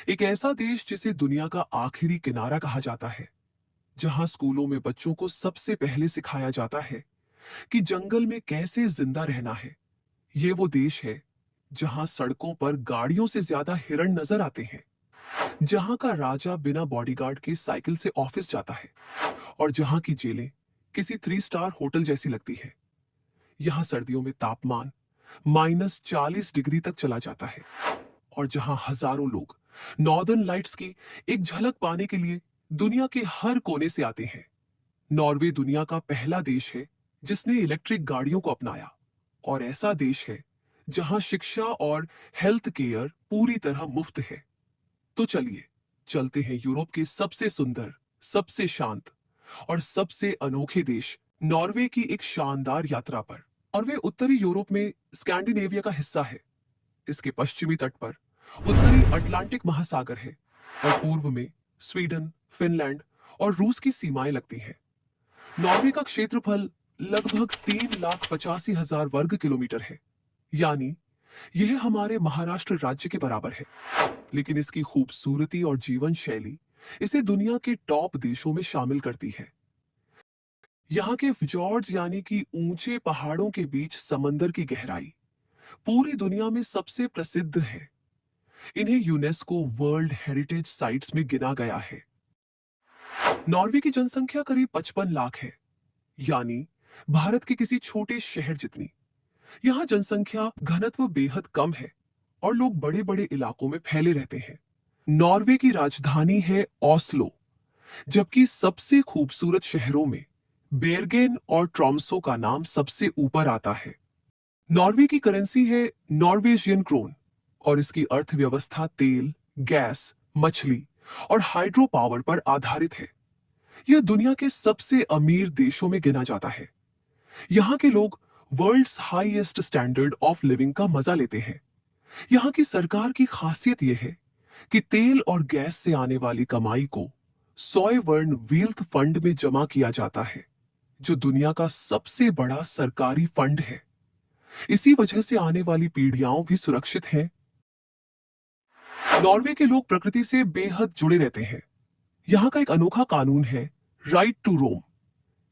एक ऐसा देश जिसे दुनिया का आखिरी किनारा कहा जाता है, जहां स्कूलों में बच्चों को सबसे पहले सिखाया जाता है कि जंगल में कैसे जिंदा रहना है। ये वो देश है जहां सड़कों पर गाड़ियों से ज्यादा हिरण नजर आते हैं, जहां का राजा बिना बॉडीगार्ड के साइकिल से ऑफिस जाता है और जहां की जेलें किसी 3 स्टार होटल जैसी लगती है। यहाँ सर्दियों में तापमान -40 डिग्री तक चला जाता है और जहां हजारों लोग नॉर्दर्न लाइट्स की एक झलक पाने के लिए दुनिया के हर कोने से आते हैं। नॉर्वे दुनिया का पहला देश है जिसने इलेक्ट्रिक गाड़ियों को अपनाया और ऐसा देश है जहां शिक्षा और हेल्थ केयर पूरी तरह मुफ्त है। तो चलिए चलते हैं यूरोप के सबसे सुंदर, सबसे शांत और सबसे अनोखे देश नॉर्वे की एक शानदार यात्रा पर। नॉर्वे उत्तरी यूरोप में स्कैंडिनेविया का हिस्सा है। इसके पश्चिमी तट पर उत्तरी अटलांटिक महासागर है और पूर्व में स्वीडन, फिनलैंड और रूस की सीमाएं लगती हैं। नॉर्वे का क्षेत्रफल लगभग 3,85,000 वर्ग किलोमीटर है, यानी यह हमारे महाराष्ट्र राज्य के बराबर है। लेकिन इसकी खूबसूरती और जीवन शैली इसे दुनिया के टॉप देशों में शामिल करती है। यहाँ के fjords यानी कि ऊंचे पहाड़ों के बीच समंदर की गहराई पूरी दुनिया में सबसे प्रसिद्ध है। इन्हें यूनेस्को वर्ल्ड हेरिटेज साइट्स में गिना गया है। नॉर्वे की जनसंख्या करीब 55 लाख है, यानी भारत के किसी छोटे शहर जितनी। यहाँ जनसंख्या घनत्व बेहद कम है और लोग बड़े बड़े इलाकों में फैले रहते हैं। नॉर्वे की राजधानी है ओस्लो, जबकि सबसे खूबसूरत शहरों में बेरगेन और ट्रॉम्सो का नाम सबसे ऊपर आता है। नॉर्वे की करेंसी है नॉर्वेजियन क्रोन और इसकी अर्थव्यवस्था तेल, गैस, मछली और हाइड्रो पावर पर आधारित है। यह दुनिया के सबसे अमीर देशों में गिना जाता है। यहाँ के लोग world's highest standard of living का मजा लेते हैं। यहाँ की सरकार की खासियत यह है कि तेल और गैस से आने वाली कमाई को सॉयवर्न वील्थ फंड में जमा किया जाता है, जो दुनिया का सबसे बड़ा सरकारी फंड है। इसी वजह से आने वाली पीढ़ियां भी सुरक्षित हैं। नॉर्वे के लोग प्रकृति से बेहद जुड़े रहते हैं। यहाँ का एक अनोखा कानून है राइट टू रोम,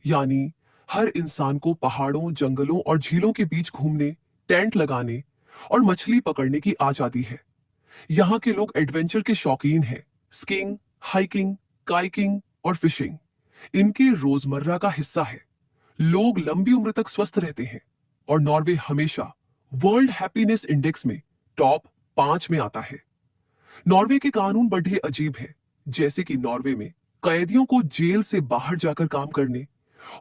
यानी हर इंसान को पहाड़ों, जंगलों और झीलों के बीच घूमने, टेंट लगाने और मछली पकड़ने की आजादी है। यहाँ के लोग एडवेंचर के शौकीन हैं। स्कीइंग, हाइकिंग, काइकिंग और फिशिंग इनके रोजमर्रा का हिस्सा है। लोग लंबी उम्र तक स्वस्थ रहते हैं और नॉर्वे हमेशा वर्ल्ड हैप्पीनेस इंडेक्स में टॉप 5 में आता है। नॉर्वे के कानून बड़े अजीब हैं, जैसे कि नॉर्वे में कैदियों को जेल से बाहर जाकर काम करने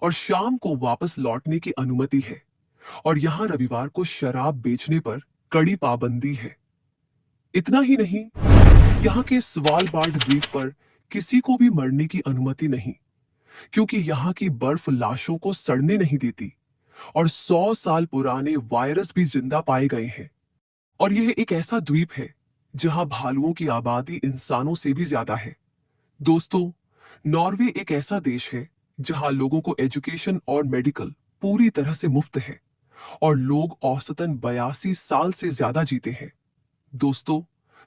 और शाम को वापस लौटने की अनुमति है और यहाँ रविवार को शराब बेचने पर कड़ी पाबंदी है। इतना ही नहीं, यहाँ के स्वालबार्ड द्वीप पर किसी को भी मरने की अनुमति नहीं, क्योंकि यहाँ की बर्फ लाशों को सड़ने नहीं देती और 100 साल पुराने वायरस भी जिंदा पाए गए हैं। और यह एक ऐसा द्वीप है जहां भालुओं की आबादी इंसानों से भी ज्यादा है। दोस्तों, नॉर्वे एक ऐसा देश है जहां लोगों को एजुकेशन और मेडिकल पूरी तरह से मुफ्त है और लोग औसतन 82 साल से ज्यादा जीते हैं। दोस्तों,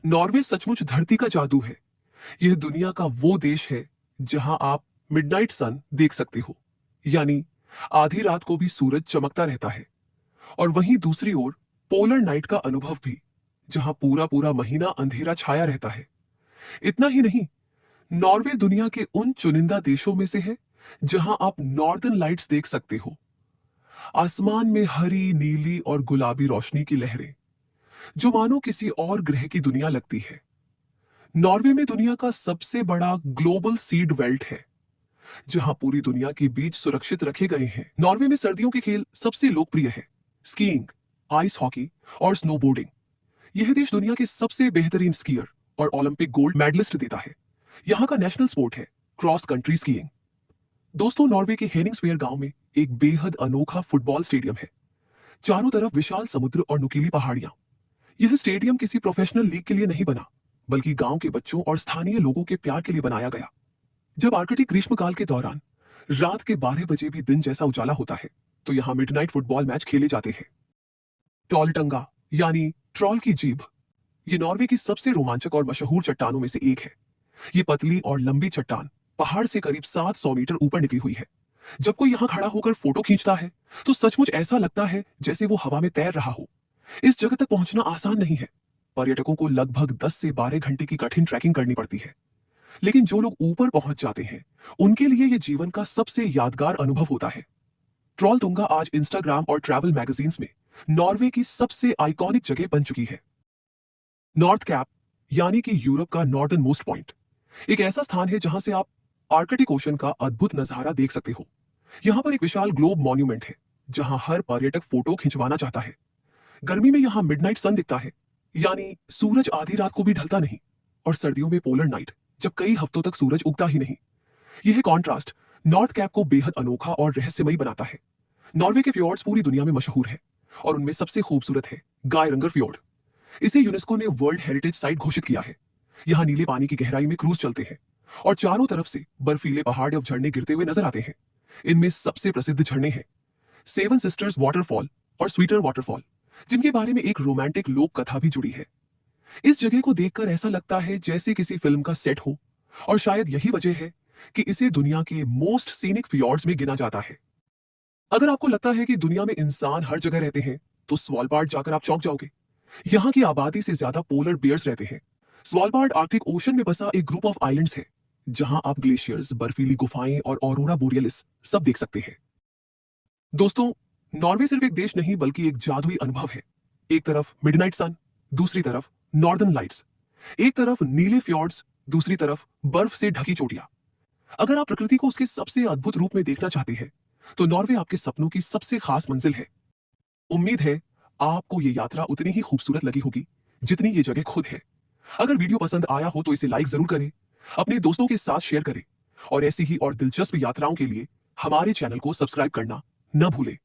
नॉर्वे सचमुच धरती का जादू है। यह दुनिया का वो देश है जहां आप मिडनाइट सन देख सकते हो, यानी आधी रात को भी सूरज चमकता रहता है, और वहीं दूसरी ओर पोलर नाइट का अनुभव भी, जहां पूरा पूरा महीना अंधेरा छाया रहता है। इतना ही नहीं, नॉर्वे दुनिया के उन चुनिंदा देशों में से है जहां आप नॉर्दर्न लाइट्स देख सकते हो। आसमान में हरी, नीली और गुलाबी रोशनी की लहरें, जो मानो किसी और ग्रह की दुनिया लगती है। नॉर्वे में दुनिया का सबसे बड़ा ग्लोबल सीड बेल्ट है, जहां पूरी दुनिया के बीज सुरक्षित रखे गए हैं। नॉर्वे में सर्दियों के खेल सबसे लोकप्रिय है स्कीइंग, आइस हॉकी और स्नोबोर्डिंग। यह देश दुनिया के सबसे बेहतरीन स्कीयर और ओलंपिक गोल्ड मेडलिस्ट देता है। यहाँ का नेशनल स्पोर्ट है क्रॉस कंट्री स्कीइंग। दोस्तों, नॉर्वे के हेनिंग्सवेयर गांव में एक बेहद अनोखा फुटबॉल स्टेडियम है। चारों तरफ विशाल समुद्र और नुकीली पहाड़ियां। यह स्टेडियम किसी प्रोफेशनल लीग के लिए नहीं बना, बल्कि गांव के बच्चों और स्थानीय लोगों के प्यार के लिए बनाया गया। जब आर्कटिक ग्रीष्मकाल के दौरान रात के 12 बजे भी दिन जैसा उजाला होता है, तो यहाँ मिडनाइट फुटबॉल मैच खेले जाते हैं। टॉलटंगा यानी ट्रॉल की जीभ ये नॉर्वे की सबसे रोमांचक और मशहूर चट्टानों में से एक है। ये पतली और लंबी चट्टान पहाड़ से करीब 700 मीटर ऊपर निकली हुई है। जब कोई यहाँ खड़ा होकर फोटो खींचता है तो सचमुच ऐसा लगता है जैसे वो हवा में तैर रहा हो। इस जगह तक पहुंचना आसान नहीं है। पर्यटकों को लगभग 10 से 12 घंटे की कठिन ट्रैकिंग करनी पड़ती है। लेकिन जो लोग ऊपर पहुंच जाते हैं उनके लिए ये जीवन का सबसे यादगार अनुभव होता है। ट्रॉलतुंगा आज इंस्टाग्राम और ट्रैवल मैगजीन्स में नॉर्वे की सबसे आइकॉनिक जगह बन चुकी है। नॉर्थ कैप यानी कि यूरोप का नॉर्दर्न मोस्ट पॉइंट एक ऐसा स्थान है जहां से आप आर्कटिक ओशन का अद्भुत नजारा देख सकते हो। यहां पर एक विशाल ग्लोब मॉन्यूमेंट है जहां हर पर्यटक फोटो खिंचवाना चाहता है। गर्मी में यहां मिडनाइट सन दिखता है, यानी सूरज आधी रात को भी ढलता नहीं। और सर्दियों में पोलर नाइट, जब कई हफ्तों तक सूरज उगता ही नहीं। यह कॉन्ट्रास्ट नॉर्थ कैप को बेहद अनोखा और रहस्यमयी बनाता है। नॉर्वे के फ्योर्ड्स पूरी दुनिया में मशहूर है और उनमें सबसे खूबसूरत है गायरंगर फ्योर्ड। इसे यूनेस्को ने वर्ल्ड हेरिटेज साइट घोषित किया है। यहाँ नीले पानी की गहराई में क्रूज चलते हैं और चारों तरफ से बर्फीले पहाड़ और झरने गिरते हुए नजर आते हैं। इनमें सबसे प्रसिद्ध झरने हैं सेवन सिस्टर्स वाटरफॉल और स्वीटर वाटरफॉल, जिनके बारे में एक रोमांटिक लोक कथा भी जुड़ी है। इस जगह को देखकर ऐसा लगता है जैसे किसी फिल्म का सेट हो, और शायद यही वजह है कि इसे दुनिया के मोस्ट सीनिक फियॉर्ड्स में गिना जाता है। अगर आपको लगता है कि दुनिया में इंसान हर जगह रहते हैं तो स्वालबार्ड जाकर आप चौंक जाओगे। यहाँ की आबादी से ज्यादा पोलर बियर्स रहते हैं। स्वालबार्ड आर्कटिक ओशन में बसा एक ग्रुप ऑफ आइलैंड्स है जहां आप ग्लेशियर्स, बर्फीली गुफाएं और ऑरोरा बोरियलिस सब देख सकते हैं। दोस्तों, नॉर्वे सिर्फ एक देश नहीं बल्कि एक जादुई अनुभव है। एक तरफ मिडनाइट सन, दूसरी तरफ नॉर्दर्न लाइट्स। एक तरफ नीले फ्यॉर्ड्स, दूसरी तरफ बर्फ से ढकी चोटियां। अगर आप प्रकृति को उसके सबसे अद्भुत रूप में देखना चाहते हैं तो नॉर्वे आपके सपनों की सबसे खास मंजिल है। उम्मीद है आपको ये यात्रा उतनी ही खूबसूरत लगी होगी जितनी ये जगह खुद है। अगर वीडियो पसंद आया हो तो इसे लाइक जरूर करें, अपने दोस्तों के साथ शेयर करें और ऐसी ही और दिलचस्प यात्राओं के लिए हमारे चैनल को सब्सक्राइब करना न भूलें।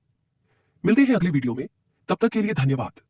मिलते हैं अगले वीडियो में, तब तक के लिए धन्यवाद।